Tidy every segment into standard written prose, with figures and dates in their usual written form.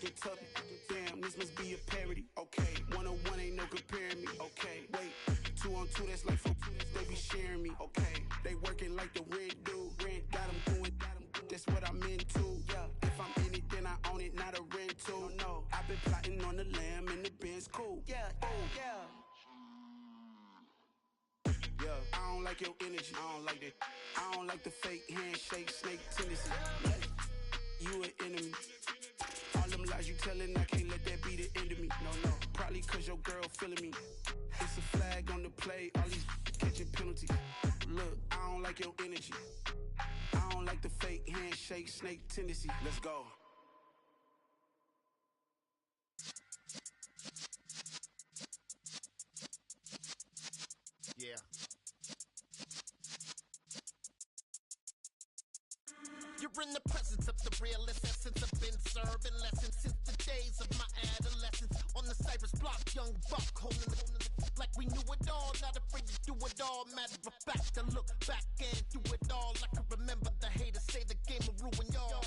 Kentucky. Damn, this must be a parody. Okay, 101 ain't no comparing me. Okay, wait, 2 on 2, that's like 4. They be sharing me. Okay, they working like the rent dude. Rent got them doing. That's what I'm into. Yeah, if I'm in it, then I own it, not a rental. No, I've been plotting on the lamb and the Benz cool. Yeah, yeah. Yeah, I don't like your energy. I don't like that. I don't like the fake handshake, snake tendency. You an enemy. All them lies you telling, I can't let that be the end of me. No, probably cause your girl feeling me. It's a flag on the play, all these catching penalties. Look, I don't like your energy. I don't like the fake handshake, snake tendency. Let's go. Yeah. You're in the presence of the realest essence. I've been serving lessons since the days of my adolescence. On the Cypress block, young buck holding the like we knew it all. Not afraid to do it all. Matter of fact, to look back and do it all. I can remember the haters say the game will ruin y'all.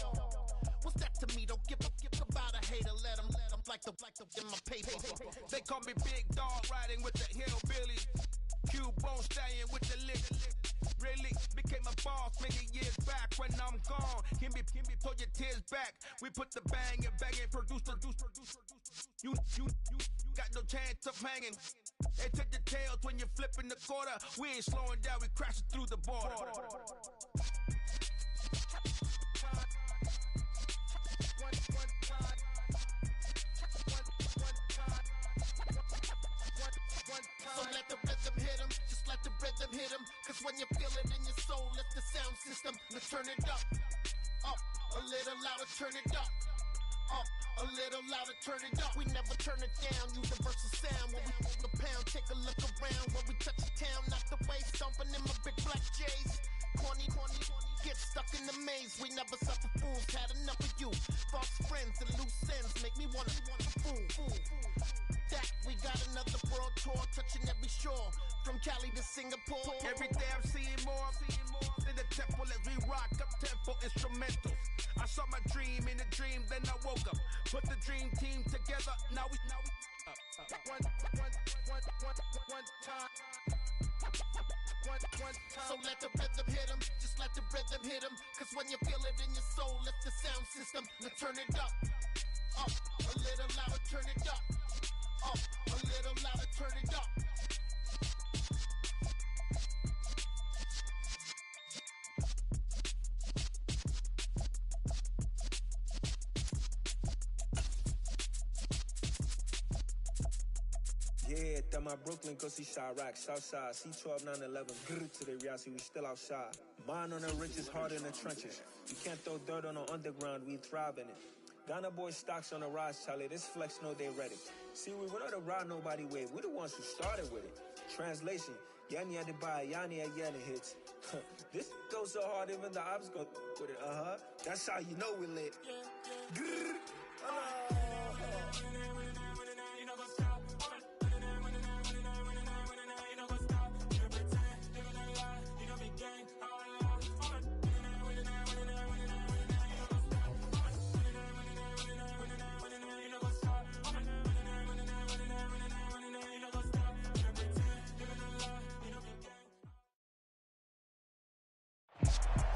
What's that to me? Don't give about a hater. Let them like the in my paper. They call me Big Dog, riding with the hillbillies. Cubone staying with the lick. Really became a boss many years back. When I'm gone, can be pull your tears back. We put the bang and produce. You got no chance of hanging. They take the tails when you're flipping the quarter. We ain't slowing down, we crashing through the border. So let the rhythm hit him, just let the rhythm hit him. Cause when you feel it in your soul, let the sound system, let's turn it up, a little louder, turn it up, a little louder, turn it up. We never turn it down, universal sound. When we hold the pound, take a look around. When we touch the town, not the way, stomping in my big black J's. Corny, get stuck in the maze. We never suffer fools, had enough of you. False friends and loose ends make me wanna fool. That we got another world tour, touching every shore, from Cali to Singapore. Every day I'm seeing more in the temple as we rock up tempo instrumentals. I saw my dream in a dream, then I woke up. Put the dream team together, now we one time. So let the rhythm hit him, just let the rhythm hit him. Cause when you feel it in your soul, let the sound system, let's turn it up, a little louder, turn it up, a little louder, turn it up. Yeah, that my Brooklyn, go see Chirac, Southside, C12, 911, grrr to the reality, we still outside. Mine on the riches, hard in the trenches. You can't throw dirt on the underground, we thrive in it. Ghana boy stocks on the rise, Charlie, this flex know they ready. See, we were not the ride nobody with, we the ones who started with it. Translation, Yanni had to buy, Yanni had Yanni hits. This goes so hard, even the ops go with it, That's how you know we lit. Grrr,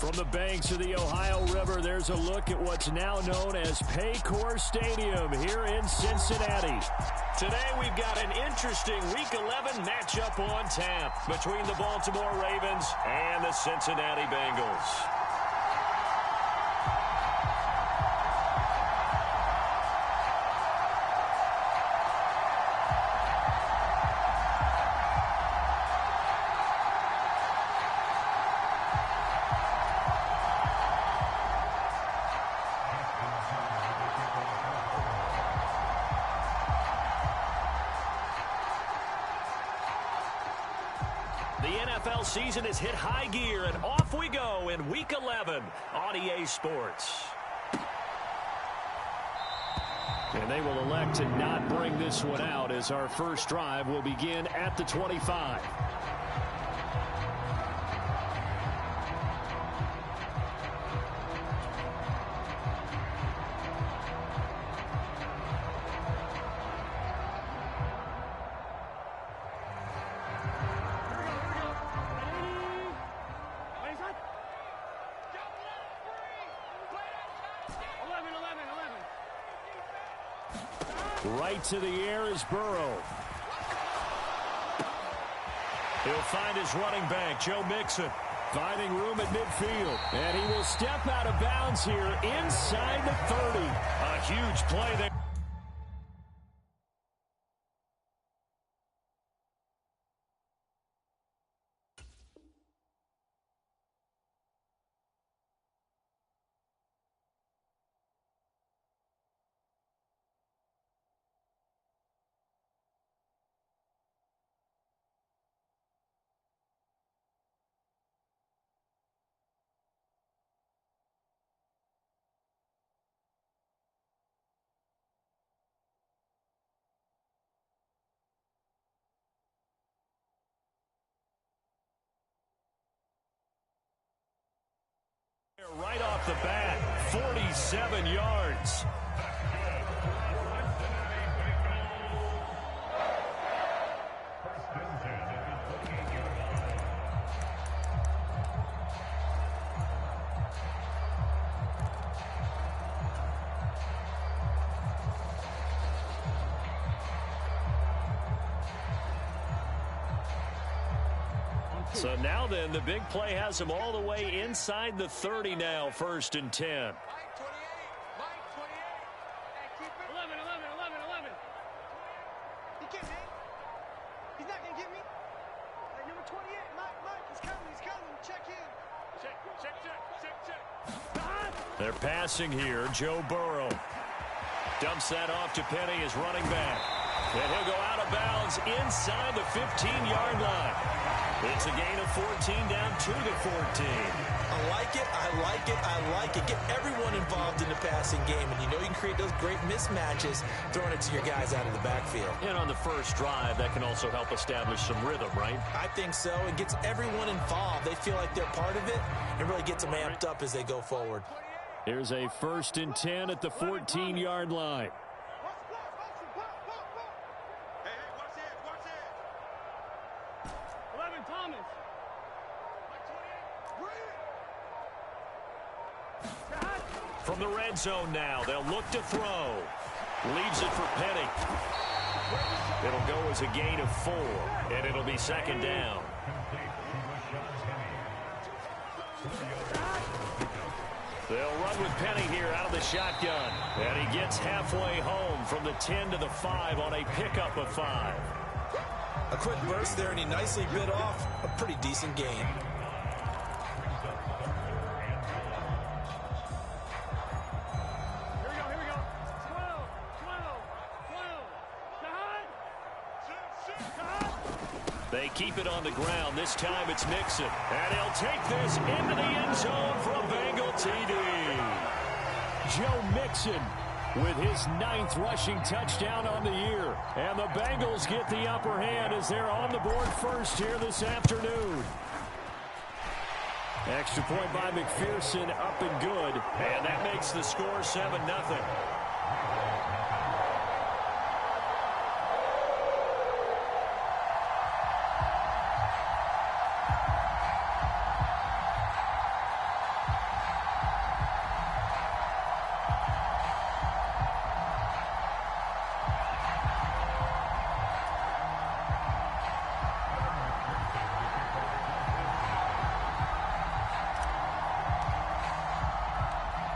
From the banks of the Ohio River, there's a look at what's now known as Paycor Stadium here in Cincinnati. Today we've got an interesting Week 11 matchup on tap between the Baltimore Ravens and the Cincinnati Bengals. NFL season has hit high gear, and off we go in Week 11 on EA Sports. And they will elect to not bring this one out as our first drive will begin at the 25. Right to the air is Burrow. He'll find his running back, Joe Mixon, finding room at midfield. And he will step out of bounds here inside the 30. A huge play there. Right off the bat, 47 yards. So now then, the big play has him all the way inside the 30 now, 1st and 10. Mike 28. Mike 28. Hey, keep it. 11. He can't hang. He's not going to get me. Hey, number 28. Mike, he's coming. Check in. Check. They're passing here. Joe Burrow dumps that off to Penny, his running back. And he'll go out of bounds inside the 15-yard line. It's a gain of 14 down to the 14. I like it. Get everyone involved in the passing game. And you know you can create those great mismatches throwing it to your guys out of the backfield. And on the first drive, that can also help establish some rhythm, right? I think so. It gets everyone involved. They feel like they're part of it and really gets them amped up as they go forward. Here's a 1st and 10 at the 14-yard line. From the red zone now, they'll look to throw. Leaves it for Penny. It'll go as a gain of 4, and it'll be 2nd down. They'll run with Penny here out of the shotgun. And he gets halfway home from the 10 to the 5 on a pickup of 5. A quick burst there, and he nicely bit off a pretty decent gain. They keep it on the ground. This time it's Mixon. And he'll take this into the end zone for a Bengal TD. Joe Mixon with his 9th rushing touchdown on the year. And the Bengals get the upper hand as they're on the board first here this afternoon. Extra point by McPherson, up and good. And that makes the score 7-0.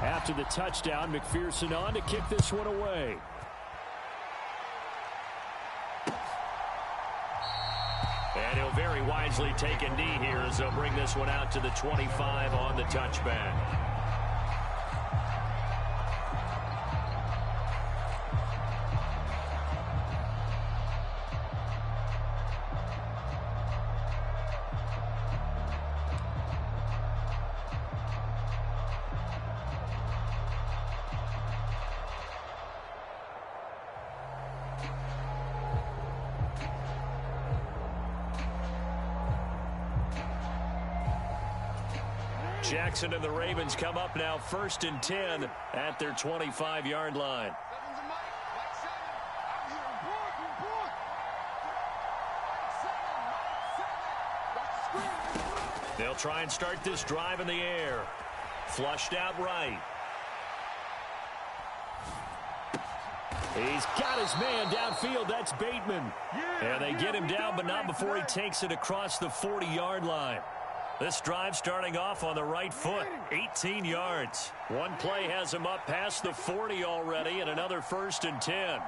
After the touchdown, McPherson on to kick this one away. And he'll very wisely take a knee here as they'll bring this one out to the 25 on the touchback. Jackson and the Ravens come up now 1st and 10 at their 25-yard line. They'll try and start this drive in the air. Flushed out right. He's got his man downfield. That's Bateman. And they get him down, but not before he takes it across the 40-yard line. This drive starting off on the right foot, 18 yards. One play has him up past the 40 already, and another 1st and 10.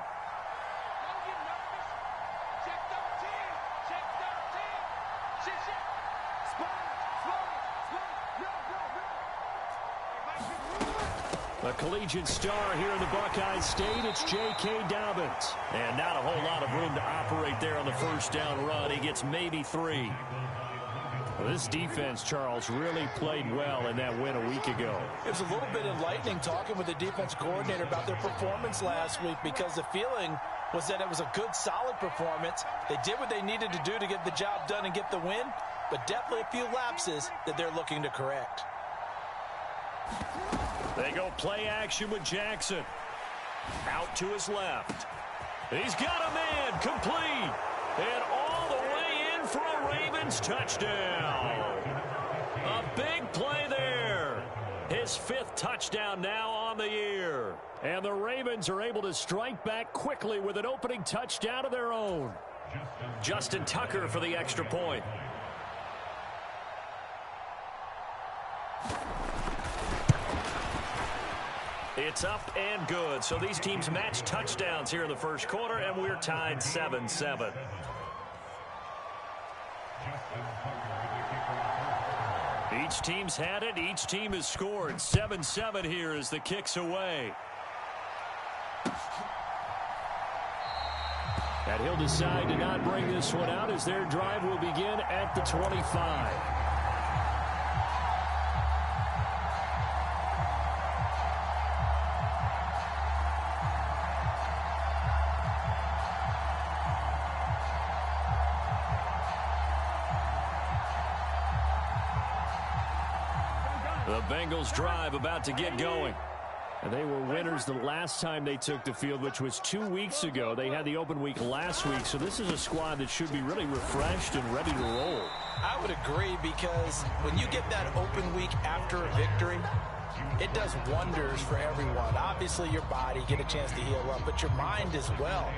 A collegiate star here in the Buckeye State, it's J.K. Dobbins. And not a whole lot of room to operate there on the first down run. He gets maybe 3. Well, this defense, Charles, really played well in that win a week ago. It was a little bit enlightening talking with the defense coordinator about their performance last week, because the feeling was that it was a good, solid performance. They did what they needed to do to get the job done and get the win, but definitely a few lapses that they're looking to correct. They go play action with Jackson. Out to his left. He's got a man complete. And all the way in for a Ravens touchdown. A big play there. His 5th touchdown now on the year. And the Ravens are able to strike back quickly with an opening touchdown of their own. Justin Tucker for the extra point. It's up and good. So these teams match touchdowns here in the first quarter, and we're tied 7-7. Each team's had it. Each team has scored. 7-7 here as the kick's away. And he'll decide to not bring this one out as their drive will begin at the 25. The Bengals drive about to get going. And they were winners the last time they took the field, which was 2 weeks ago. They had the open week last week, so this is a squad that should be really refreshed and ready to roll. I would agree, because when you get that open week after a victory, it does wonders for everyone. Obviously, your body, get a chance to heal up, but your mind as well.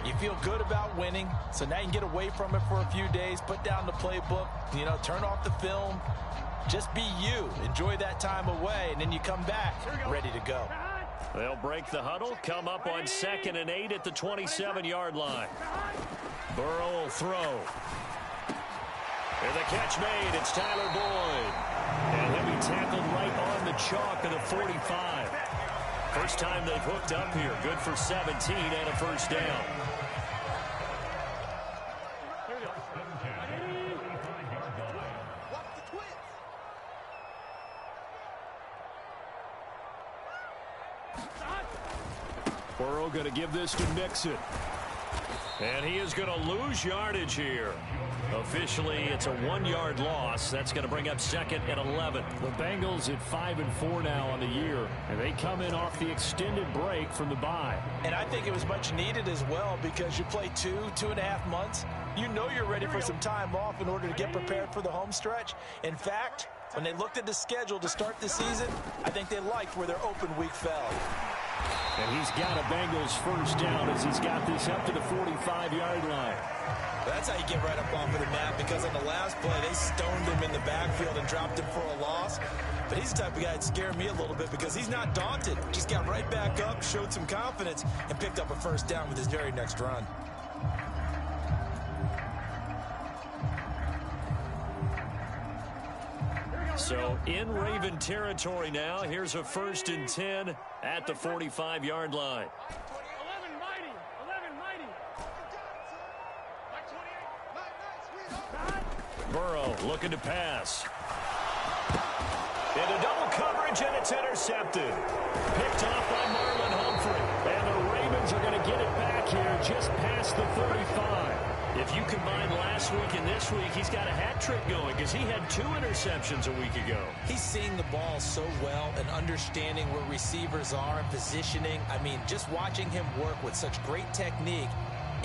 You feel good about winning, so now you can get away from it for a few days, put down the playbook, turn off the film. Just be you. Enjoy that time away, and then you come back ready to go. They'll break the huddle, come up on 2nd and 8 at the 27-yard line. Burrow will throw. And the catch made. It's Tyler Boyd. And he'll be tackled right on the chalk of the 45. First time they've hooked up here. Good for 17 and a first down. Burrow going to give this to Mixon. And he is going to lose yardage here. Officially, it's a 1-yard loss. That's going to bring up 2nd and 11. The Bengals at 5-4 now on the year, and they come in off the extended break from the bye. And I think it was much needed as well, because you play 2.5 months. You know you're ready for some time off in order to get prepared for the home stretch. In fact, when they looked at the schedule to start the season, I think they liked where their open week fell. And he's got a Bengals first down as he's got this up to the 45-yard line. That's how you get right up off of the map, because on the last play, they stoned him in the backfield and dropped him for a loss. But he's the type of guy that scared me a little bit, because he's not daunted. Just got right back up, showed some confidence, and picked up a first down with his very next run. So in Raven territory now. Here's a 1st and 10 at the 45-yard line. 11 mighty. Burrow looking to pass. Into double coverage, and it's intercepted. Picked off by Marlon Humphrey. And the Ravens are going to get it back here just past the 35. If you combine last week and this week, he's got a hat trick going, because he had 2 interceptions a week ago. He's seeing the ball so well and understanding where receivers are and positioning. I mean, just watching him work with such great technique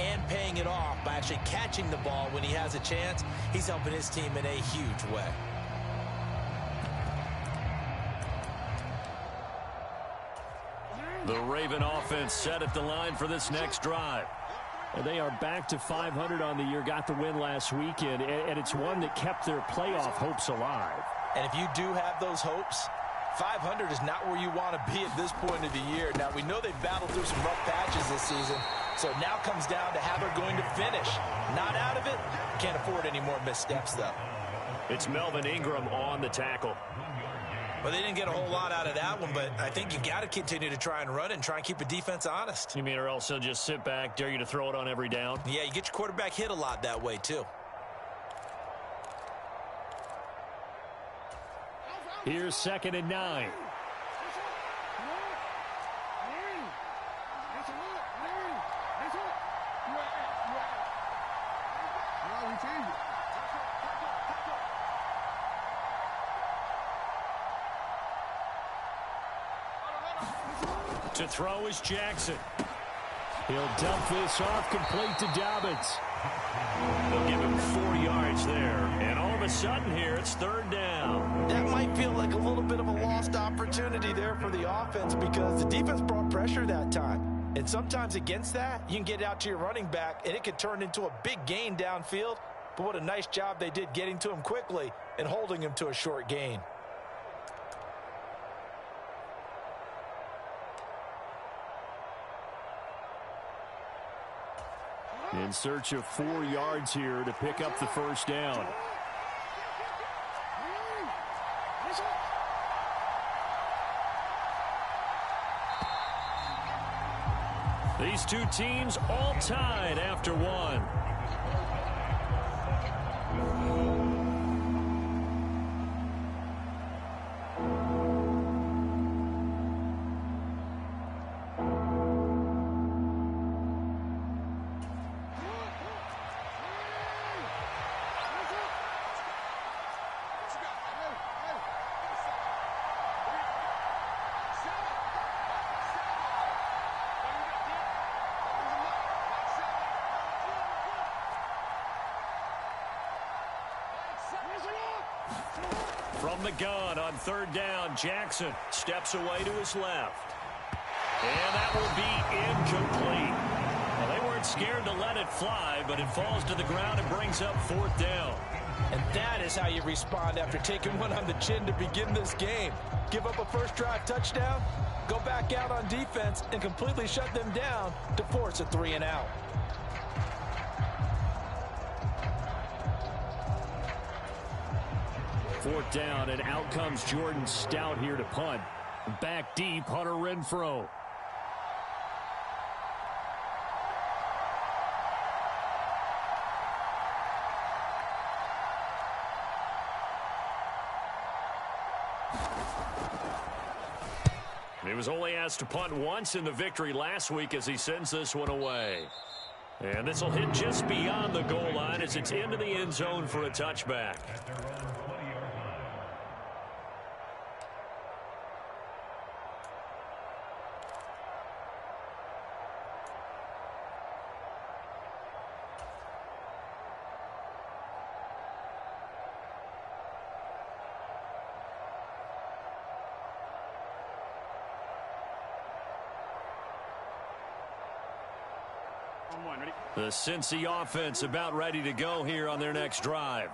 and paying it off by actually catching the ball when he has a chance, he's helping his team in a huge way. The Raven offense set at the line for this next drive. And they are back to 500 on the year, got the win last weekend, and it's one that kept their playoff hopes alive. And if you do have those hopes, 500 is not where you want to be at this point of the year. Now, we know they've battled through some rough patches this season, so it now comes down to how they're going to finish. Not out of it. Can't afford any more missteps, though. It's Melvin Ingram on the tackle. Well, they didn't get a whole lot out of that one, but I think you got to continue to try and run and try and keep the defense honest. You mean or else they'll just sit back, dare you to throw it on every down? Yeah, you get your quarterback hit a lot that way, too. Here's 2nd and 9. To throw is Jackson. He'll dump this off, complete to Dobbins. They'll give him 4 yards there. And all of a sudden here, it's 3rd down. That might feel like a little bit of a lost opportunity there for the offense because the defense brought pressure that time. And sometimes against that, you can get out to your running back, and it could turn into a big gain downfield. But what a nice job they did getting to him quickly and holding him to a short gain. In search of 4 yards here to pick up the 1st down. These two teams all tied after one. From the gun on 3rd down, Jackson steps away to his left. And that will be incomplete. Well, they weren't scared to let it fly, but it falls to the ground and brings up 4th down. And that is how you respond after taking one on the chin to begin this game. Give up a first drive touchdown, go back out on defense, and completely shut them down to force a 3-and-out. Fourth down, and out comes Jordan Stout here to punt. Back deep, Hunter Renfrow. He was only asked to punt once in the victory last week as he sends this one away. And this will hit just beyond the goal line as it's into the end zone for a touchback. The Cincy offense about ready to go here on their next drive.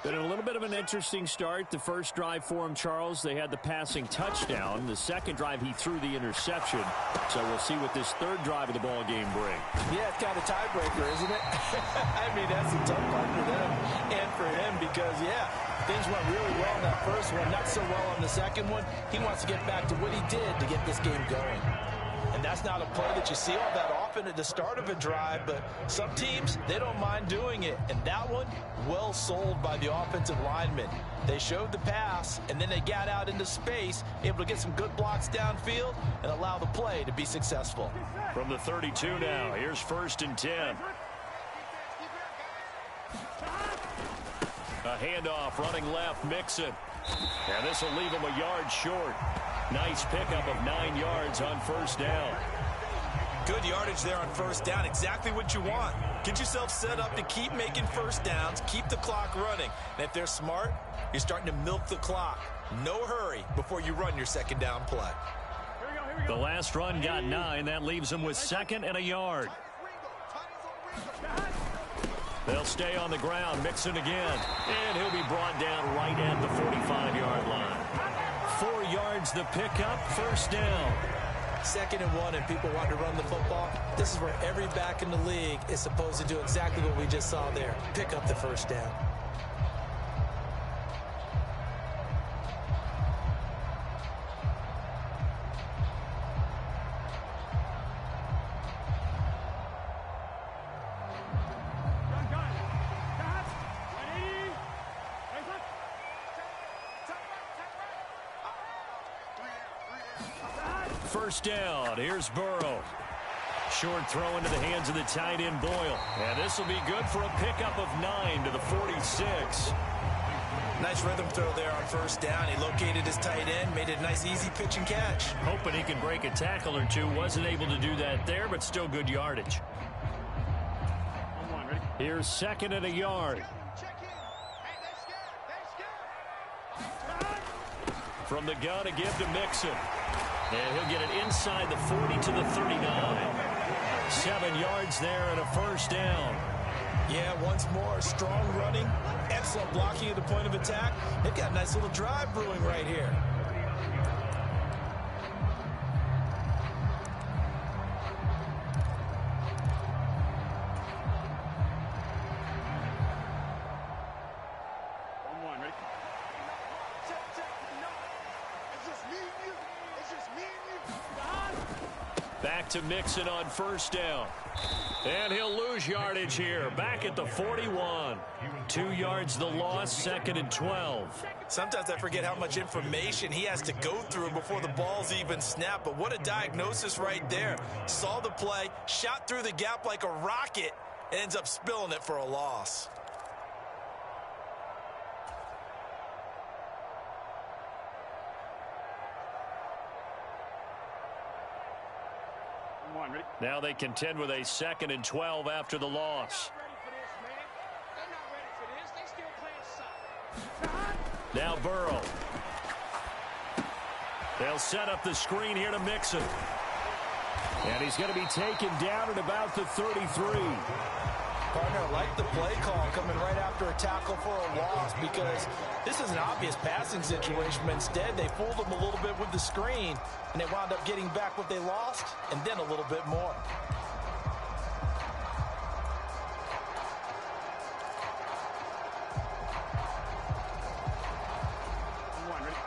Been a little bit of an interesting start. The first drive for him, Charles, they had the passing touchdown. The second drive, he threw the interception. So we'll see what this third drive of the ball game brings. Yeah, it's kind of a tiebreaker, isn't it? I mean, that's a tough part for them and for him because, yeah, things went really well in that first one, not so well on the second one. He wants to get back to what he did to get this game going. And that's not a play that you see all that often at the start of a drive, but some teams, they don't mind doing it. And that one, well sold by the offensive linemen. They showed the pass, and then they got out into space, able to get some good blocks downfield and allow the play to be successful. From the 32 now, here's 1st and 10. A handoff running left, Mixon. And this will leave him a yard short. Nice pickup of 9 yards on 1st down. Good yardage there on 1st down. Exactly what you want. Get yourself set up to keep making first downs, keep the clock running. And if they're smart, you're starting to milk the clock. No hurry before you run your 2nd down play. Here we go, here The last run got 9. That leaves him with 2nd and a yard. They'll stay on the ground. Mixon again. And he'll be brought down right at the 45-yard line. 4 yards the pickup. First down. 2nd and 1, and people want to run the football. This is where every back in the league is supposed to do exactly what we just saw there. Pick up the first down. First down. Here's Burrow. Short throw into the hands of the tight end Boyle. And this will be good for a pickup of 9 to the 46. Nice rhythm throw there on first down. He located his tight end, made it a nice easy pitch and catch. Hoping he can break a tackle or two. Wasn't able to do that there, but still good yardage. Here's 2nd and a yard. From the gun, a give to Mixon. And he'll get it inside the 40 to the 39. 7 yards there and a first down. Yeah, once more, strong running, excellent blocking at the point of attack. They've got a nice little drive brewing right here. Back to Mixon on first down. And he'll lose yardage here. Back at the 41. 2 yards the loss, 2nd and 12. Sometimes I forget how much information he has to go through before the ball's even snapped. But what a diagnosis right there. Saw the play, shot through the gap like a rocket, and ends up spilling it for a loss. Now they contend with a 2nd and 12 after the loss. Now Burrow. They'll set up the screen here to Mixon. And he's going to be taken down at about the 33. Partner, like the play call coming right after a tackle for a loss, because this is an obvious passing situation, but instead they fooled them a little bit with the screen, and they wound up getting back what they lost and then a little bit more.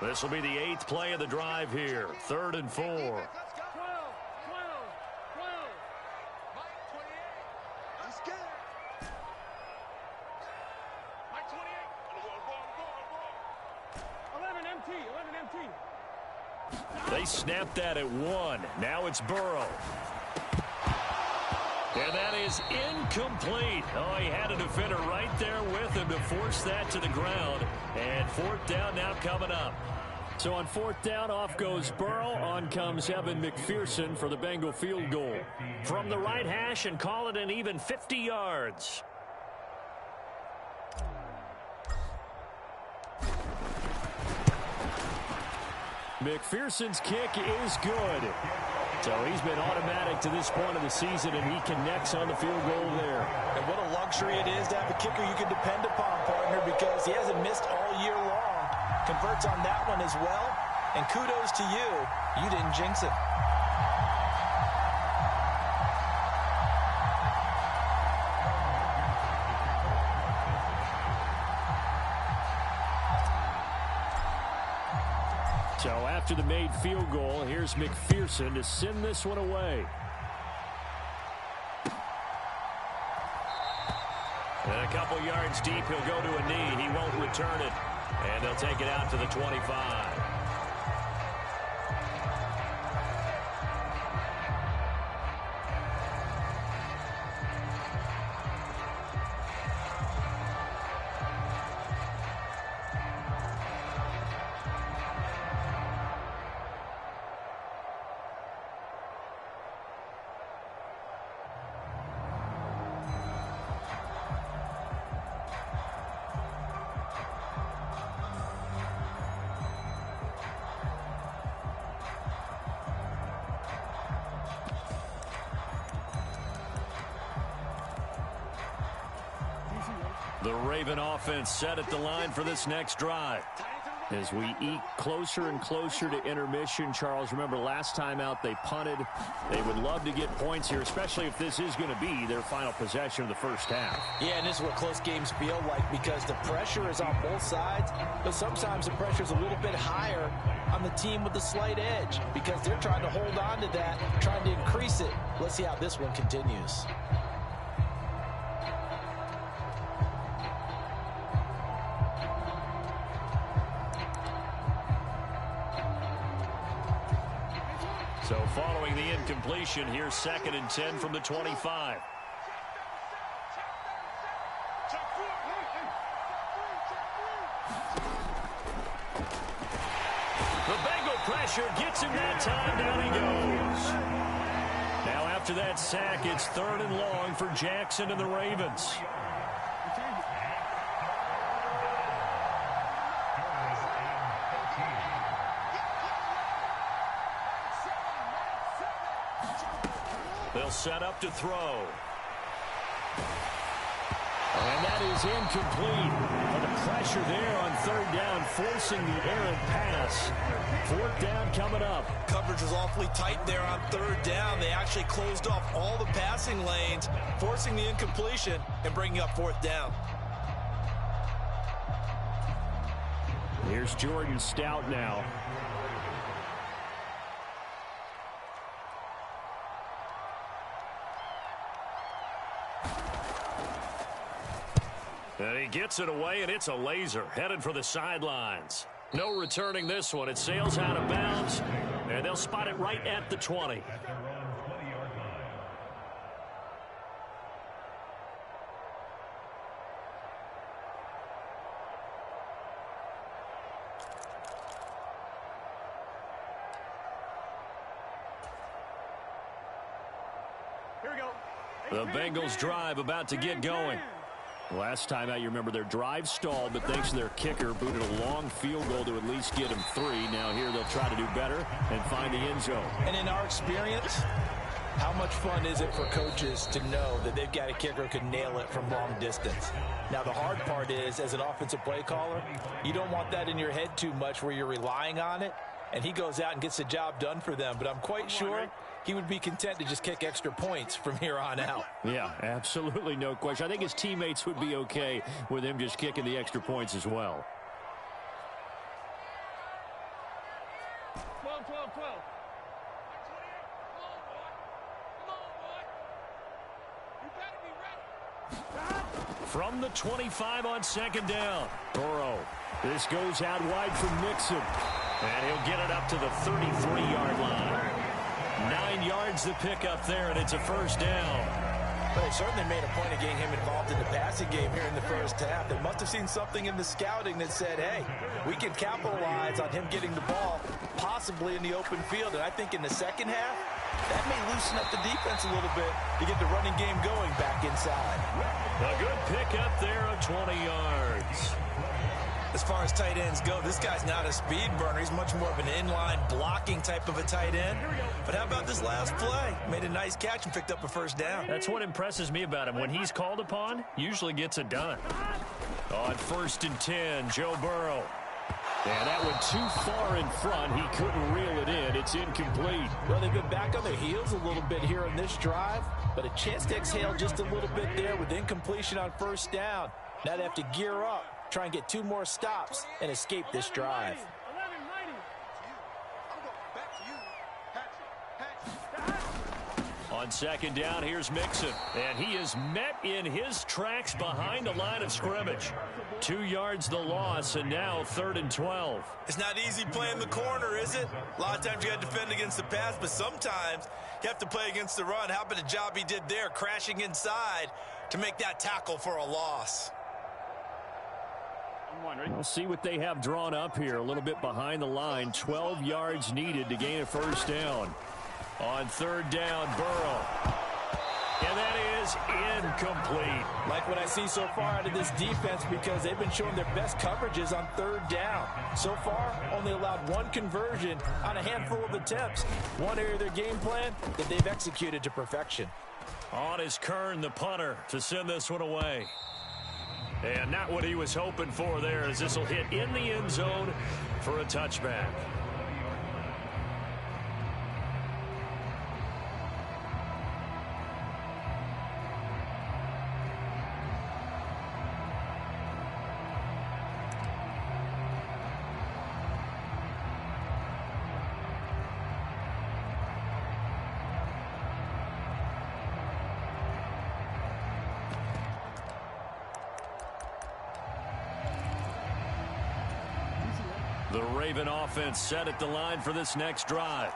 This will be the 8th play of the drive here. 3rd and 4. They snapped that at 1. Now it's Burrow. And that is incomplete. Oh, he had a defender right there with him to force that to the ground. And 4th down now coming up. So on 4th down, off goes Burrow. On comes Evan McPherson for the Bengal field goal. From the right hash and call it an even 50 yards. McPherson's kick is good. So he's been automatic to this point of the season, and he connects on the field goal there. And what a luxury it is to have a kicker you can depend upon, partner, because he hasn't missed all year long. Converts on that one as well. And kudos to you. You didn't jinx it. So after the made field goal, here's McPherson to send this one away. And a couple yards deep, he'll go to a knee. He won't return it. And they'll take it out to the 25. The Raven offense set at the line for this next drive. As we eke closer and closer to intermission, Charles, remember last time out they punted. They would love to get points here, especially if this is going to be their final possession of the first half. Yeah, and this is what close games feel like because the pressure is on both sides, but sometimes the pressure is a little bit higher on the team with the slight edge because they're trying to hold on to that, trying to increase it. Let's see how this one continues. So following the incompletion, here's 2nd and 10 from the 25. The Bengal pressure gets him that time. Down he goes. Now after that sack, it's 3rd and long for Jackson and the Ravens. They'll set up to throw. And that is incomplete. But the pressure there on 3rd down, forcing the errant pass. 4th down coming up. Coverage was awfully tight there on 3rd down. They actually closed off all the passing lanes, forcing the incompletion and bringing up 4th down. Here's Jordan Stout now. And he gets it away, and it's a laser headed for the sidelines. No returning this one. It sails out of bounds, and they'll spot it right at the 20. Here we go. The Bengals drive about to get going. Last time out, you remember their drive stalled, but thanks to their kicker, booted a long field goal to at least get them 3. Now here they'll try to do better and find the end zone. And in our experience, how much fun is it for coaches to know that they've got a kicker who can nail it from long distance? Now, the hard part is, as an offensive play caller, you don't want that in your head too much where you're relying on it, and he goes out and gets the job done for them. But I'm quite sure he would be content to just kick extra points from here on out. Yeah, absolutely no question. I think his teammates would be okay with him just kicking the extra points as well. 12, 12, 12. From the 25 on 2nd down. Burrow. This goes out wide from Mixon. And he'll get it up to the 33-yard line. 9 yards to pick up there, and it's a 1st down. But they certainly made a point of getting him involved in the passing game here in the first half. They must have seen something in the scouting that said, hey, we can capitalize on him getting the ball, possibly in the open field. And I think in the second half, that may loosen up the defense a little bit to get the running game going back inside. A good pickup there of 20 yards. As far as tight ends go, this guy's not a speed burner. He's much more of an inline blocking type of a tight end. But how about this last play? Made a nice catch and picked up a 1st down. That's what impresses me about him. When he's called upon, usually gets it done. On 1st and 10, Joe Burrow. And that went too far in front. He couldn't reel it in. It's incomplete. Well, they've been back on their heels a little bit here in this drive, but a chance to exhale just a little bit there with incompletion on 1st down. Now they have to gear up, try and get 2 more stops, and escape this drive. 11, 90. I'm going back to you. Patrick. On 2nd down, here's Mixon. And he is met in his tracks behind the line of scrimmage. 2 yards the loss, and now 3rd and 12. It's not easy playing the corner, is it? A lot of times you got to defend against the pass, but sometimes you have to play against the run. How about the job he did there, crashing inside to make that tackle for a loss? We'll see what they have drawn up here. A little bit behind the line. 12 yards needed to gain a 1st down. On 3rd down, Burrow. And that is incomplete. Like what I see so far out of this defense because they've been showing their best coverages on 3rd down. So far, only allowed 1 conversion on a handful of attempts. One area of their game plan that they've executed to perfection. On is Kern, the punter, to send this one away. And not what he was hoping for there, as this will hit in the end zone for a touchback. The Raven offense set at the line for this next drive.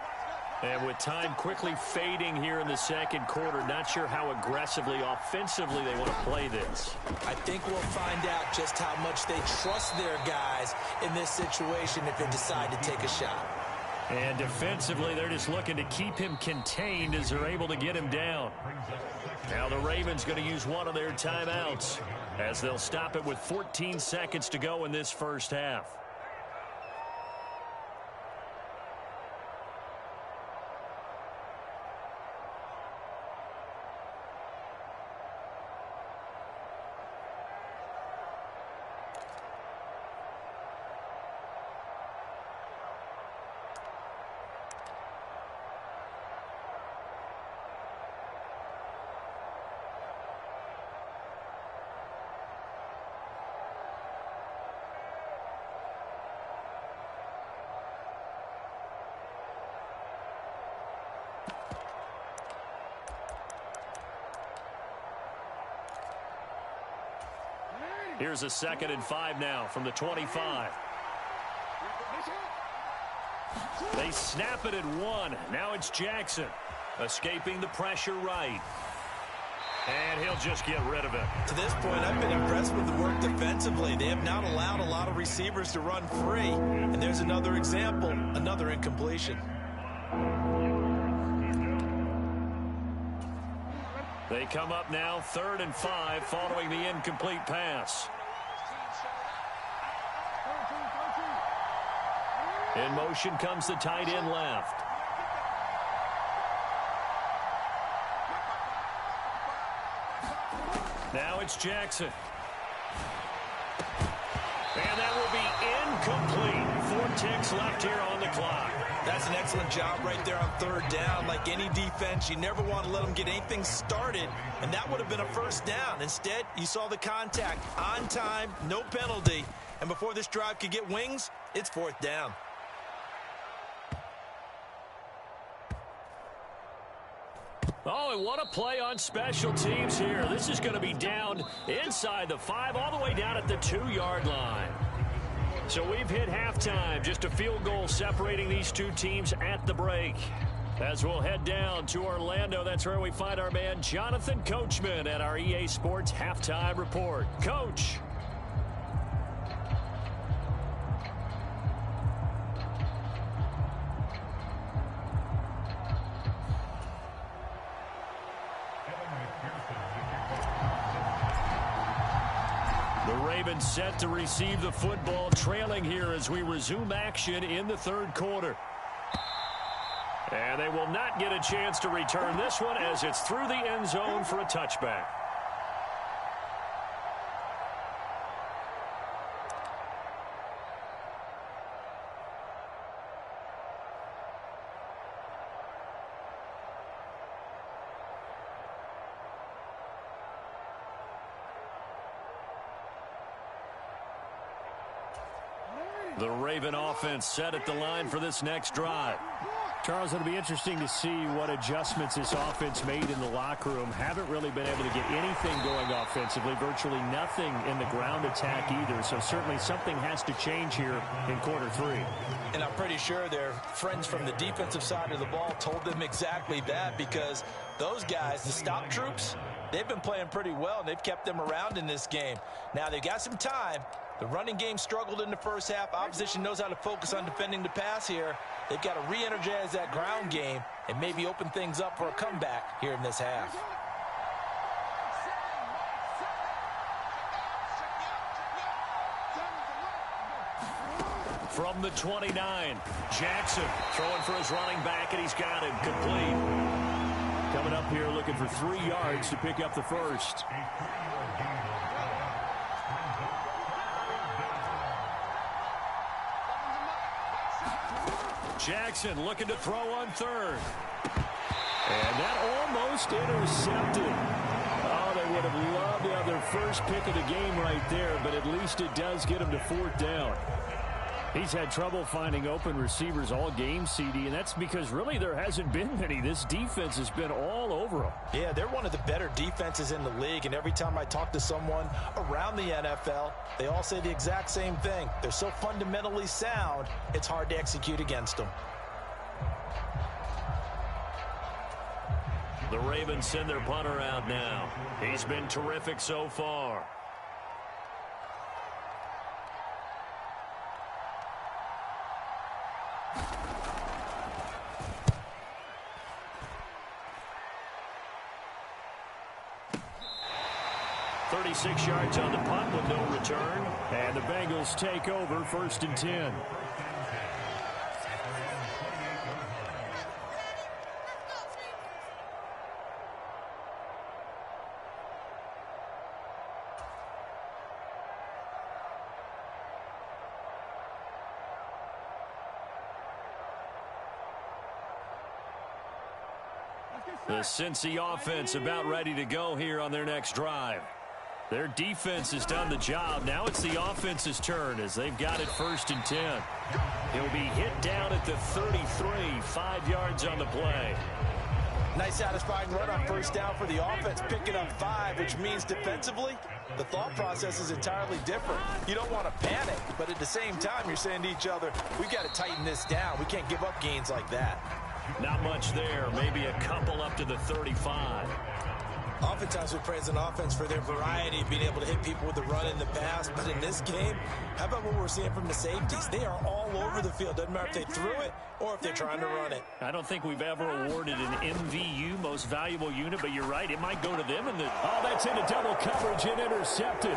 And with time quickly fading here in the second quarter, not sure how aggressively, offensively they want to play this. I think we'll find out just how much they trust their guys in this situation if they decide to take a shot. And defensively, they're just looking to keep him contained as they're able to get him down. Now the Ravens going to use one of their timeouts as they'll stop it with 14 seconds to go in this first half. Here's a 2nd and 5 now from the 25. They snap it at 1. Now it's Jackson escaping the pressure right. And he'll just get rid of it. To this point, I've been impressed with the work defensively. They have not allowed a lot of receivers to run free. And there's another example, another incompletion. They come up now 3rd and 5 following the incomplete pass. In motion comes the tight end left. Now it's Jackson. And that will be incomplete. 4 ticks left here on the clock. That's an excellent job right there on 3rd down. Like any defense, you never want to let them get anything started, and that would have been a 1st down. Instead, you saw the contact on time, no penalty, and before this drive could get wings, it's 4th down. Oh, and what a play on special teams here. This is going to be down inside the 5, all the way down at the 2-yard line. So we've hit halftime, just a field goal separating these two teams at the break. As we'll head down to Orlando, that's where we find our man Jonathan Coachman at our EA Sports Halftime Report. Coach. Ravens set to receive the football, trailing here as we resume action in the 3rd quarter. And they will not get a chance to return this one as it's through the end zone for a touchback. The Raven offense set at the line for this next drive. Charles, it'll be interesting to see what adjustments this offense made in the locker room. Haven't really been able to get anything going offensively, virtually nothing in the ground attack either. So certainly something has to change here in quarter 3. And I'm pretty sure their friends from the defensive side of the ball told them exactly that, because those guys, the stop troops, they've been playing pretty well, and they've kept them around in this game. Now they've got some time. The running game struggled in the first half. Opposition knows how to focus on defending the pass here. They've got to re-energize that ground game and maybe open things up for a comeback here in this half. From the 29, Jackson throwing for his running back, and he's got him complete. Coming up here looking for 3 yards to pick up the first. Jackson looking to throw on third. And that almost intercepted. Oh, they would have loved to have their first pick of the game right there, but at least it does get them to fourth down. He's had trouble finding open receivers all game, CD, and that's because really there hasn't been many. This defense has been all over them. Yeah, they're one of the better defenses in the league, and every time I talk to someone around the NFL, they all say the exact same thing. They're so fundamentally sound, it's hard to execute against them. The Ravens send their punter out now. He's been terrific so far. .36 yards on the punt with no return. And the Bengals take over 1st and 10. The Cincy offense about ready to go here on their next drive. Their defense has done the job. Now it's the offense's turn as they've got it 1st and 10. He'll be hit down at the 33, 5 yards on the play. Nice satisfying run on first down for the offense, picking up 5, which means defensively, the thought process is entirely different. You don't want to panic, but at the same time, you're saying to each other, we've got to tighten this down. We can't give up gains like that. Not much there, maybe a couple up to the 35. Oftentimes we praise an offense for their variety, being able to hit people with the run in the pass. But in this game, how about what we're seeing from the safeties? They are all over the field. Doesn't matter if they threw it or if they're trying to run it. I don't think we've ever awarded an MVU, most valuable unit, but you're right. It might go to them. Oh, that's into double coverage and intercepted.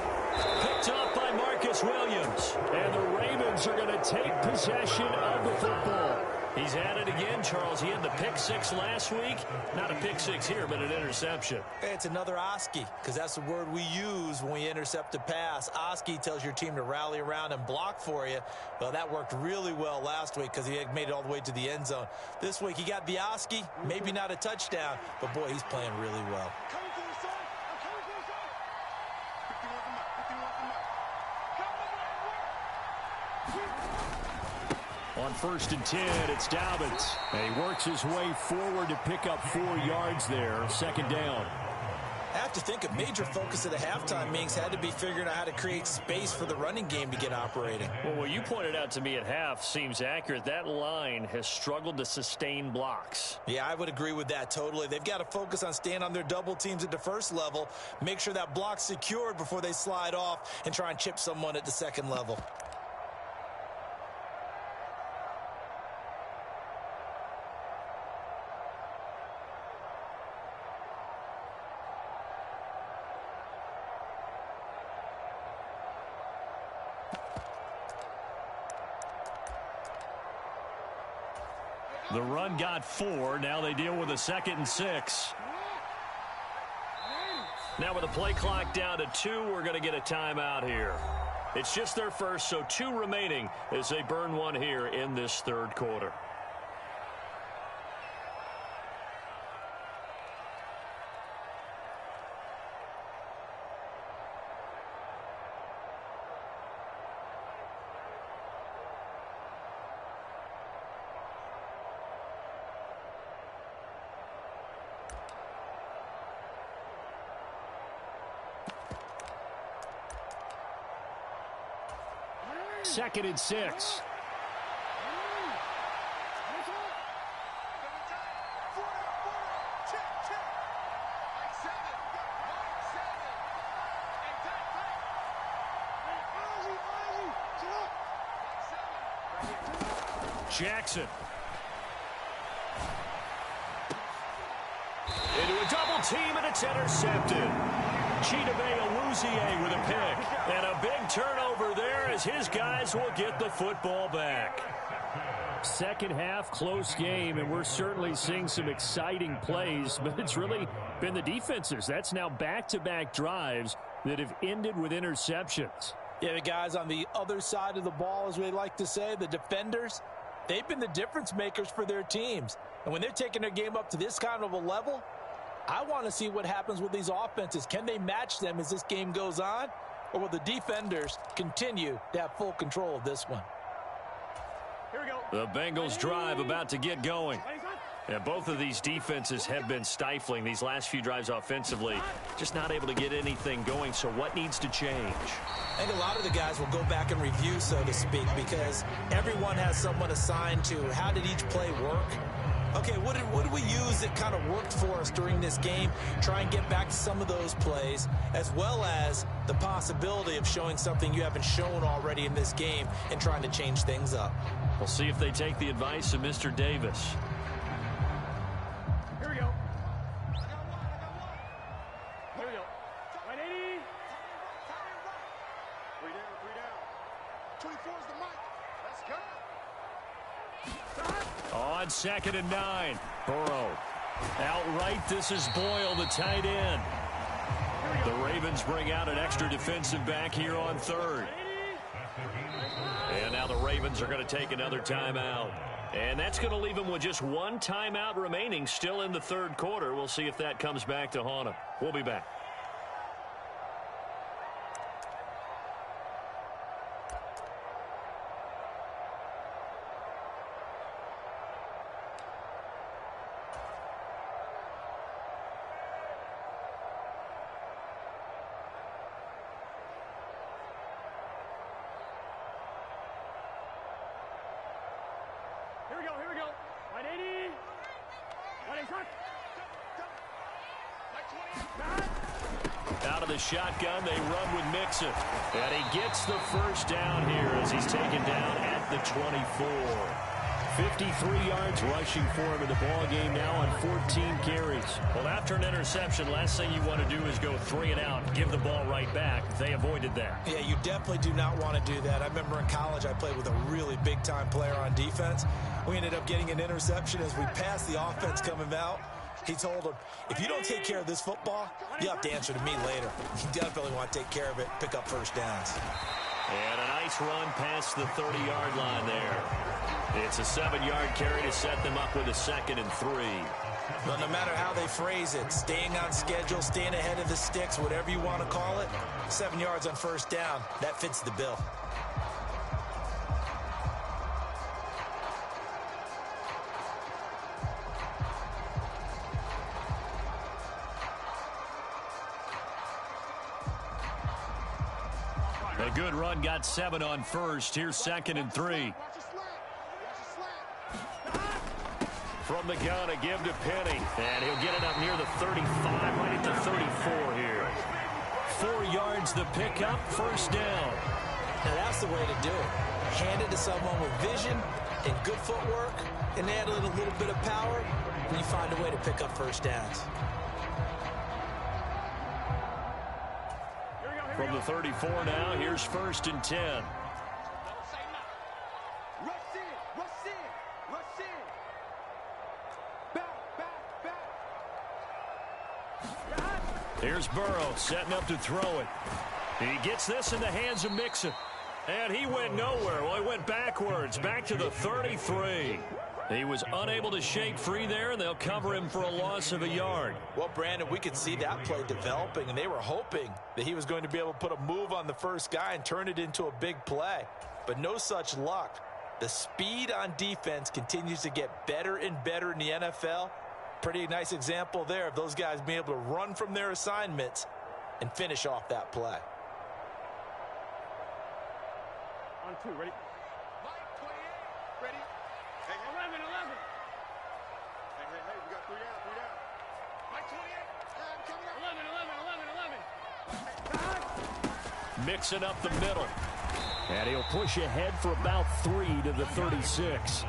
Picked off by Marcus Williams. And the Ravens are going to take possession of the football. He's at it again, Charles. He had the pick 6 last week. Not a pick 6 here, but an interception. It's another Oski, because that's the word we use when we intercept a pass. Oski tells your team to rally around and block for you. Well, that worked really well last week because he had made it all the way to the end zone. This week, he got the Oski, maybe not a touchdown, but, boy, he's playing really well. On 1st and 10, it's Dobbins. And he works his way forward to pick up 4 yards there. 2nd down. I have to think a major focus of the halftime meetings had to be figuring out how to create space for the running game to get operating. Well, what you pointed out to me at half seems accurate. That line has struggled to sustain blocks. Yeah, I would agree with that totally. They've got to focus on staying on their double teams at the first level, make sure that block's secured before they slide off and try and chip someone at the second level. The run got 4. Now they deal with a 2nd and 6. Now with the play clock down to 2, we're going to get a timeout here. It's just their first, so 2 remaining as they burn one here in this 3rd quarter. Second and 6. Jackson. Into a double team, and it's intercepted. Chidobe Awuzie with a pick. And a big turnover there as his guys will get the football back. Second half, close game, and we're certainly seeing some exciting plays, but it's really been the defenses. That's now back-to-back drives that have ended with interceptions. Yeah, the guys on the other side of the ball, as we like to say, the defenders, They've been the difference makers for their teams. And when they're taking their game up to this kind of a level, I want to see what happens with these offenses. Can they match them as this game goes on? Or will the defenders continue to have full control of this one? Here we go. The Bengals drive about to get going. And both of these defenses have been stifling these last few drives offensively. Just not able to get anything going. So what needs to change? I think a lot of the guys will go back and review, so to speak, because everyone has someone assigned to how did each play work. Okay, what did we use that kind of worked for us during this game? Try and get back to some of those plays, as well as the possibility of showing something you haven't shown already in this game and trying to change things up. We'll see if they take the advice of Mr. Davis. Here we go. Here we go. 180. 3 down. 24 is the mic. Let's go. On 2nd and 9, Burrow. Outright, this is Boyle, the tight end. The Ravens bring out an extra defensive back here on 3rd. And now the Ravens are going to take another timeout. And that's going to leave them with just one timeout remaining still in the 3rd quarter. We'll see if that comes back to haunt them. We'll be back. Here we go. 180. 180. Out of the shotgun, they run with Mixon. And he gets the first down here as he's taken down at the 24. 53 yards rushing for him in the ball game now on 14 carries. Well, after an interception, last thing you want to do is go 3 and out and give the ball right back. They avoided that. Yeah, you definitely do not want to do that. I remember in college I played with a really big-time player on defense. We ended up getting an interception as we passed the offense coming out. He told him, if you don't take care of this football, you have to answer to me later. You definitely want to take care of it, pick up first downs. And a nice run past the 30-yard line there. It's a 7-yard carry to set them up with a 2nd and 3. Well, no matter how they phrase it, staying on schedule, staying ahead of the sticks, whatever you want to call it, 7 yards on first down, that fits the bill. A good run got 7 on first. Here's 2nd and 3. From the gun, a give to Penny. And he'll get it up near the 35, right at the 34 here. 4 yards the pickup, first down. Now that's the way to do it. Hand it to someone with vision and good footwork, and add a little bit of power, and you find a way to pick up first downs. From the 34 now, here's 1st and 10. Here's Burrow setting up to throw it. He gets this in the hands of Mixon. And he went nowhere. Well, he went backwards, back to the 33. He was unable to shake free there, and they'll cover him for a loss of a yard. Well, Brandon, we could see that play developing, and they were hoping that he was going to be able to put a move on the first guy and turn it into a big play. But no such luck. The speed on defense continues to get better and better in the NFL. Pretty nice example there of those guys being able to run from their assignments and finish off that play. On 2, ready? Ready? Hey, 11. Hey, we got 3 down. Mike 28. Coming up. 11. Mixing up the middle. And he'll push ahead for about 3 to the 36.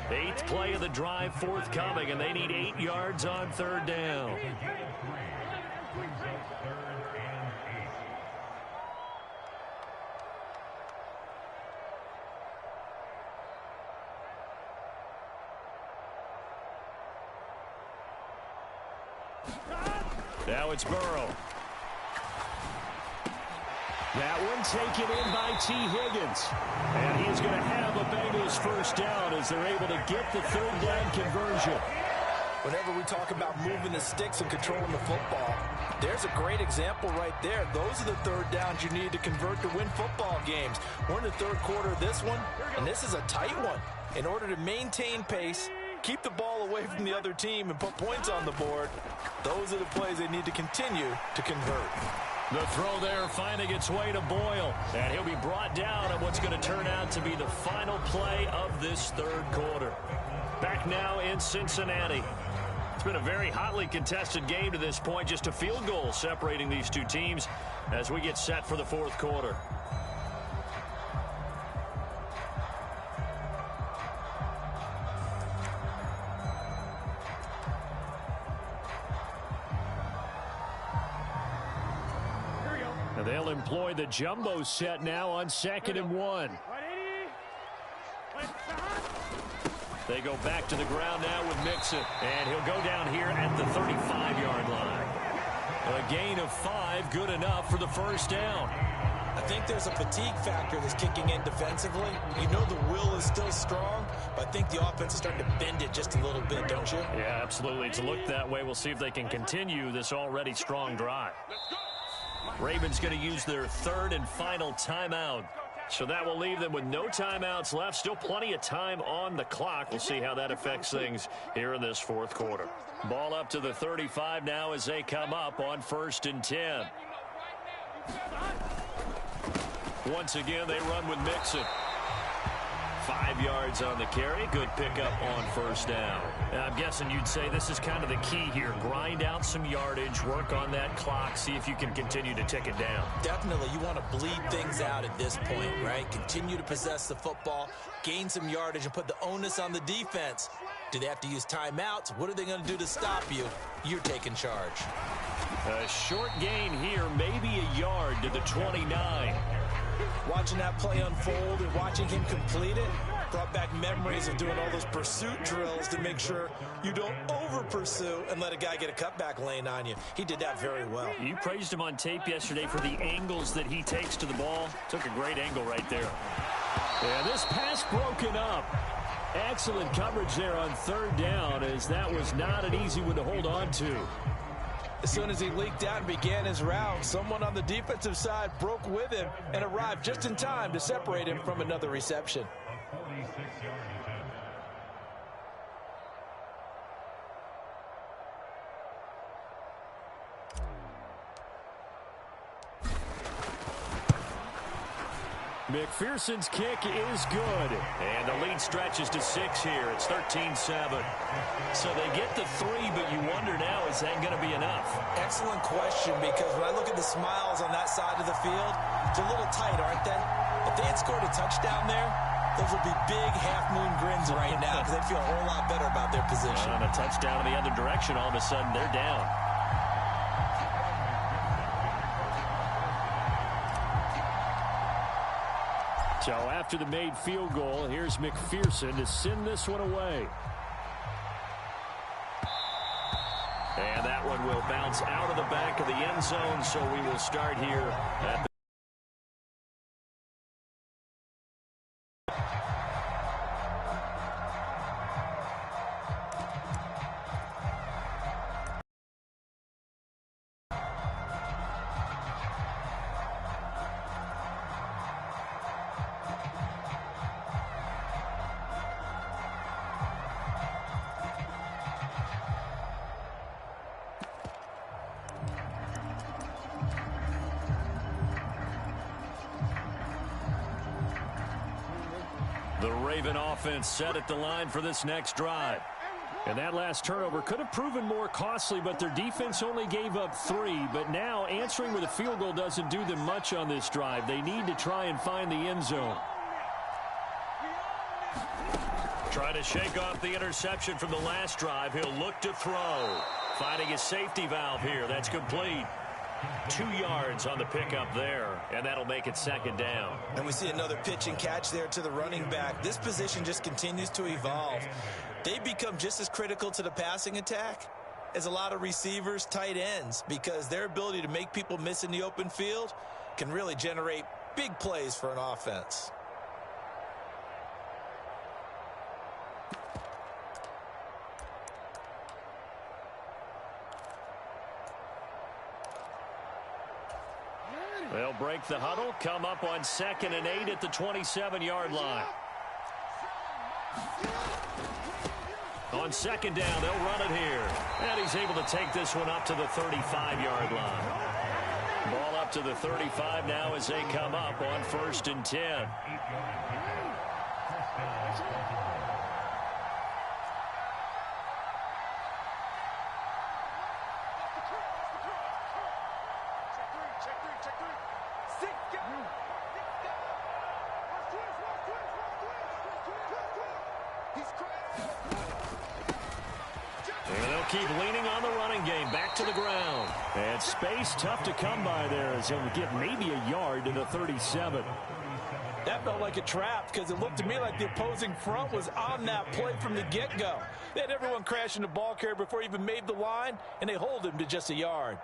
8th play of the drive forthcoming, and they need 8 yards on 3rd down. Now it's Burrow. That one taken in by T. Higgins. And he's going to have a Bengals first down as they're able to get the third down conversion. Whenever we talk about moving the sticks and controlling the football, there's a great example right there. Those are the third downs you need to convert to win football games. We're in the third quarter of this one, and this is a tight one. In order to maintain pace, keep the ball away from the other team, and put points on the board, those are the plays they need to continue to convert. The throw there finding its way to Boyle, and he'll be brought down on what's going to turn out to be the final play of this third quarter. Back now in Cincinnati. It's been a very hotly contested game to this point, just a field goal separating these two teams as we get set for the fourth quarter. And they'll employ the jumbo set now on 2nd and 1. They go back to the ground now with Mixon, and he'll go down here at the 35-yard line. A gain of 5, good enough for the first down. I think there's a fatigue factor that's kicking in defensively. You know the will is still strong, but I think the offense is starting to bend it just a little bit, don't you? Yeah, absolutely. It's looked that way. We'll see if they can continue this already strong drive. Ravens going to use their third and final timeout. So that will leave them with no timeouts left. Still plenty of time on the clock. We'll see how that affects things here in this fourth quarter. Ball up to the 35 now as they come up on 1st and 10. Once again, they run with Mixon. 5 yards on the carry. Good pickup on first down. And I'm guessing you'd say this is kind of the key here. Grind out some yardage, work on that clock, see if you can continue to tick it down. Definitely. You want to bleed things out at this point, right? Continue to possess the football, gain some yardage, and put the onus on the defense. Do they have to use timeouts? What are they going to do to stop you? You're taking charge. A short gain here, maybe a yard to the 29. Watching that play unfold and watching him complete it brought back memories of doing all those pursuit drills to make sure you don't over-pursue and let a guy get a cutback lane on you. He did that very well. You praised him on tape yesterday for the angles that he takes to the ball. Took a great angle right there. Yeah, this pass broken up. Excellent coverage there on third down, as that was not an easy one to hold on to. As soon as he leaked out and began his route, someone on the defensive side broke with him and arrived just in time to separate him from another reception. McPherson's kick is good. And the lead stretches to 6 here. It's 13-7. So they get the 3, but you wonder now, is that going to be enough? Excellent question, because when I look at the smiles on that side of the field, it's a little tight, aren't they? If they had scored a touchdown there, those would be big half-moon grins right now, because they feel a whole lot better about their position. On a touchdown in the other direction, all of a sudden they're down. So after the made field goal, here's McPherson to send this one away. And that one will bounce out of the back of the end zone, so we will start here at the Raven offense set at the line for this next drive. And that last turnover could have proven more costly, but their defense only gave up 3. But now answering with a field goal doesn't do them much on this drive. They need to try and find the end zone. Try to shake off the interception from the last drive. He'll look to throw. Finding his safety valve here. That's complete. 2 yards on the pickup there, and that'll make it second down. And we see another pitch and catch there to the running back. This position just continues to evolve. They become just as critical to the passing attack as a lot of receivers, tight ends, because their ability to make people miss in the open field can really generate big plays for an offense. They'll break the huddle, come up on 2nd and 8 at the 27-yard line. On 2nd down, they'll run it here. And he's able to take this one up to the 35-yard line. Ball up to the 35 now as they come up on 1st and 10. Keep leaning on the running game. Back to the ground. And space tough to come by there as he'll get maybe a yard to the 37. That felt like a trap because it looked to me like the opposing front was on that play from the get-go. They had everyone crashing the ball carrier before he even made the line, and they hold him to just a yard.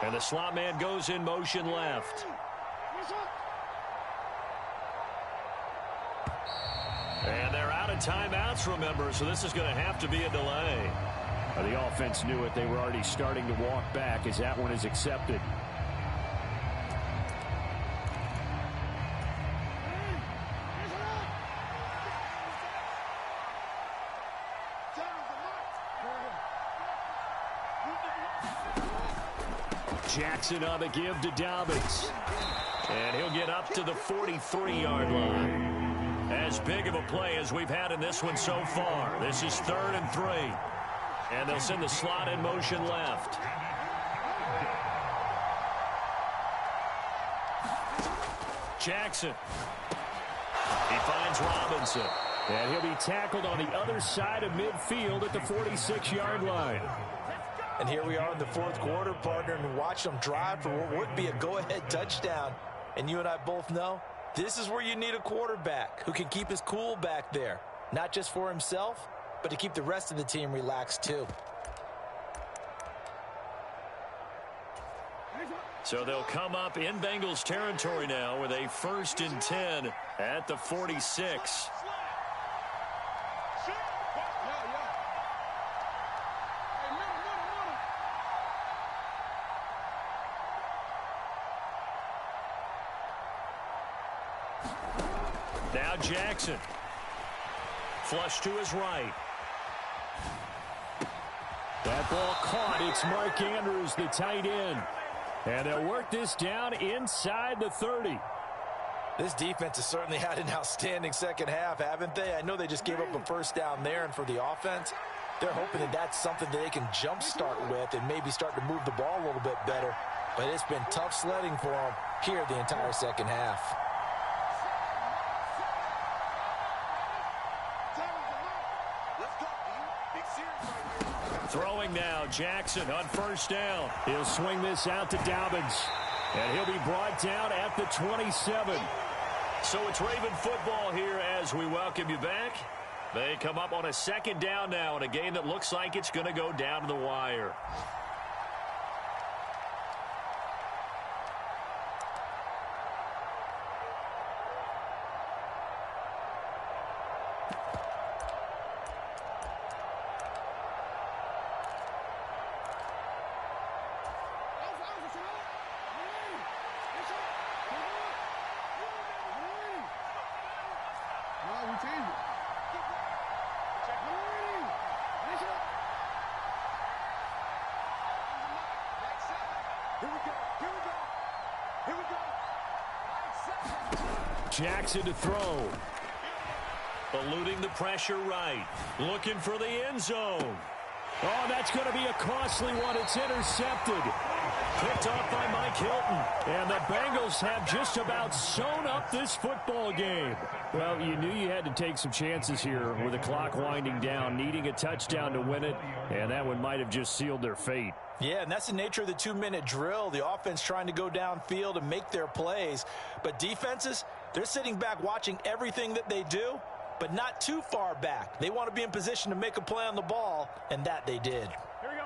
And the slot man goes in motion left. And they're out of timeouts, remember, so this is going to have to be a delay. The offense knew it. They were already starting to walk back as that one is accepted. Jackson on the give to Dobbins. And he'll get up to the 43-yard line. As big of a play as we've had in this one so far. This is 3rd and 3. And they'll send the slot in motion left. Jackson. He finds Robinson. And he'll be tackled on the other side of midfield at the 46-yard line. And here we are in the 4th quarter, partner, and watch them drive for what would be a go-ahead touchdown. And you and I both know this is where you need a quarterback who can keep his cool back there. Not just for himself, but to keep the rest of the team relaxed too. So they'll come up in Bengals territory now with a 1st and 10 at the 46. Now Jackson. Flush to his right. That ball caught. It's Mark Andrews, the tight end. And they'll work this down inside the 30. This defense has certainly had an outstanding second half, haven't they? I know they just gave up a 1st down there, and for the offense, they're hoping that that's something that they can jumpstart with and maybe start to move the ball a little bit better. But it's been tough sledding for them here the entire second half. Throwing now, Jackson on 1st down. He'll swing this out to Dobbins. And he'll be brought down at the 27. So it's Raven football here as we welcome you back. They come up on a 2nd down now in a game that looks like it's going to go down to the wire. Jackson to throw. Eluding the pressure right. Looking for the end zone. Oh, that's going to be a costly one. It's intercepted. picked off by Mike Hilton. And the Bengals have just about sewn up this football game. Well, you knew you had to take some chances here with the clock winding down, needing a touchdown to win it, and that one might have just sealed their fate. Yeah, and that's the nature of the 2-minute drill. The offense trying to go downfield and make their plays. But defenses, they're sitting back watching everything that they do, but not too far back. They want to be in position to make a play on the ball, and that they did. Here we go.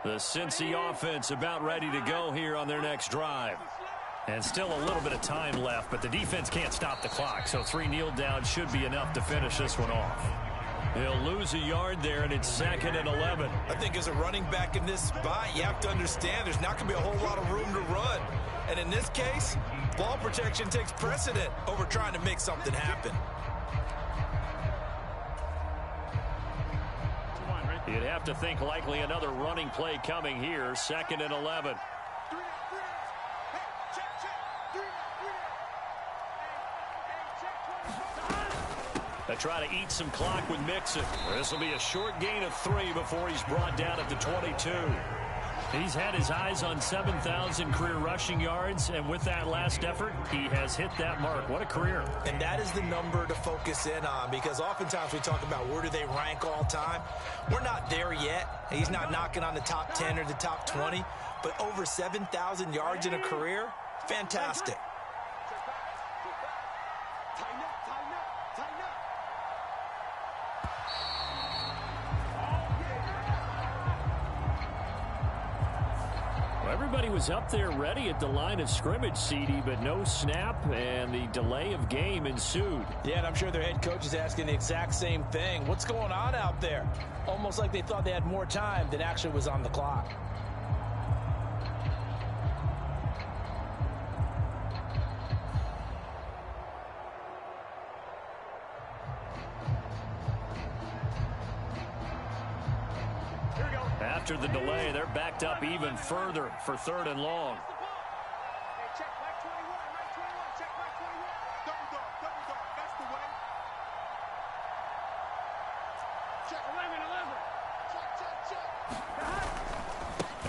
The Cincy offense about ready to go here on their next drive. And still a little bit of time left, but the defense can't stop the clock, so 3 kneel downs should be enough to finish this one off. He'll lose a yard there, and it's 2nd and 11. I think as a running back in this spot, you have to understand there's not going to be a whole lot of room to run. And in this case, ball protection takes precedent over trying to make something happen. You'd have to think likely another running play coming here, 2nd and 11. They try to eat some clock with Mixon. This will be a short gain of 3 before he's brought down at the 22. He's had his eyes on 7,000 career rushing yards, and with that last effort, he has hit that mark. What a career. And that is the number to focus in on, because oftentimes we talk about where do they rank all time. We're not there yet. He's not knocking on the top 10 or the top 20, but over 7,000 yards in a career, fantastic. Everybody was up there ready at the line of scrimmage, CD, but no snap, and the delay of game ensued. Yeah, and I'm sure their head coach is asking the exact same thing. What's going on out there? Almost like they thought they had more time than actually was on the clock. After the delay, they're backed up even further for 3rd and long. Hey, check Mike 21, check Mike 21. Double dog, that's the way. Check 11.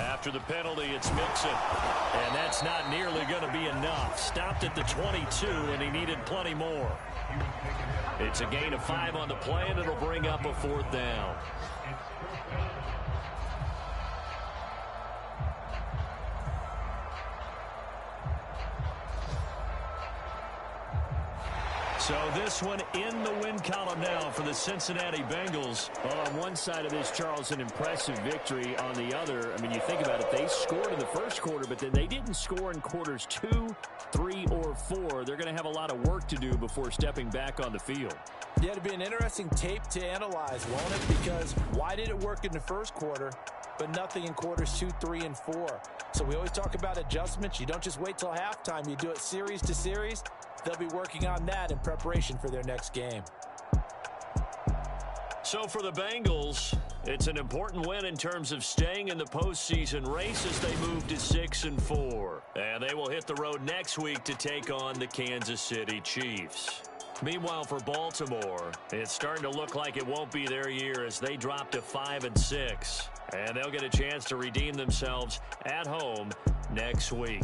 After the penalty, it's Mixon. And that's not nearly going to be enough. Stopped at the 22, and he needed plenty more. It's a gain of 5 on the play, and it'll bring up a 4th down. So this one in the win column now for the Cincinnati Bengals. Well, on one side of this, Charles, an impressive victory. On the other, I mean, you think about it, they scored in the first quarter, but then they didn't score in quarters 2, 3, or 4. They're going to have a lot of work to do before stepping back on the field. Yeah, it'll be an interesting tape to analyze, won't it? Because why did it work in the first quarter, but nothing in quarters 2, 3, and 4? So we always talk about adjustments. You don't just wait till halftime. You do it series to series. They'll be working on that in preparation for their next game. So for the Bengals, it's an important win in terms of staying in the postseason race as they move to 6-4. And they will hit the road next week to take on the Kansas City Chiefs. Meanwhile, for Baltimore, it's starting to look like it won't be their year as they drop to 5-6. And they'll get a chance to redeem themselves at home next week.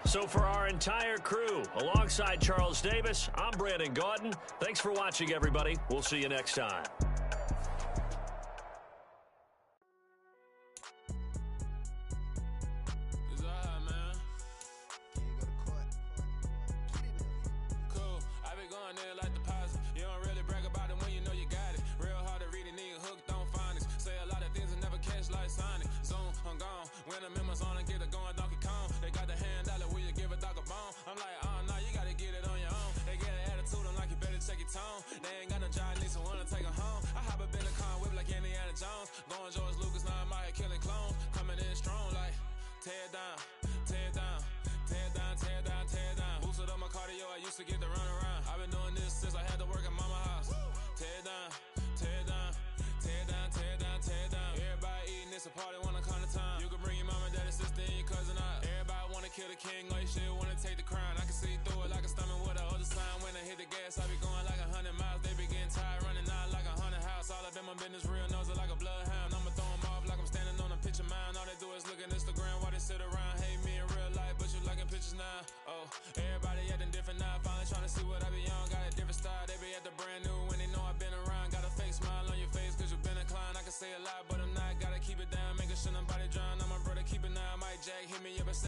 So for our entire crew, alongside Charles Davis, I'm Brandon Gaudin. Thanks for watching, everybody. We'll see you next time. They ain't got no job, need someone to take them home. I hop up in the car, whip like Indiana Jones. Going George Lucas, now I'm out here killing clones. Coming in strong like, tear down, tear down, tear down, tear down, tear down. Boosted up my cardio, I used to get to run around. I've been doing this since I had to work at mama house. Tear down, tear down, tear down, tear down, tear down. Everybody eating, it's a party, wanna come to time. You can bring your mama, daddy, sister, and your cousin out. Everybody wanna kill the king, like shit, wanna take the crown. I can see through it like a stomach with the other sign. When I hit the gas, I be going like 100 miles. They be getting tired, running out like 100 house. All of them, my business real.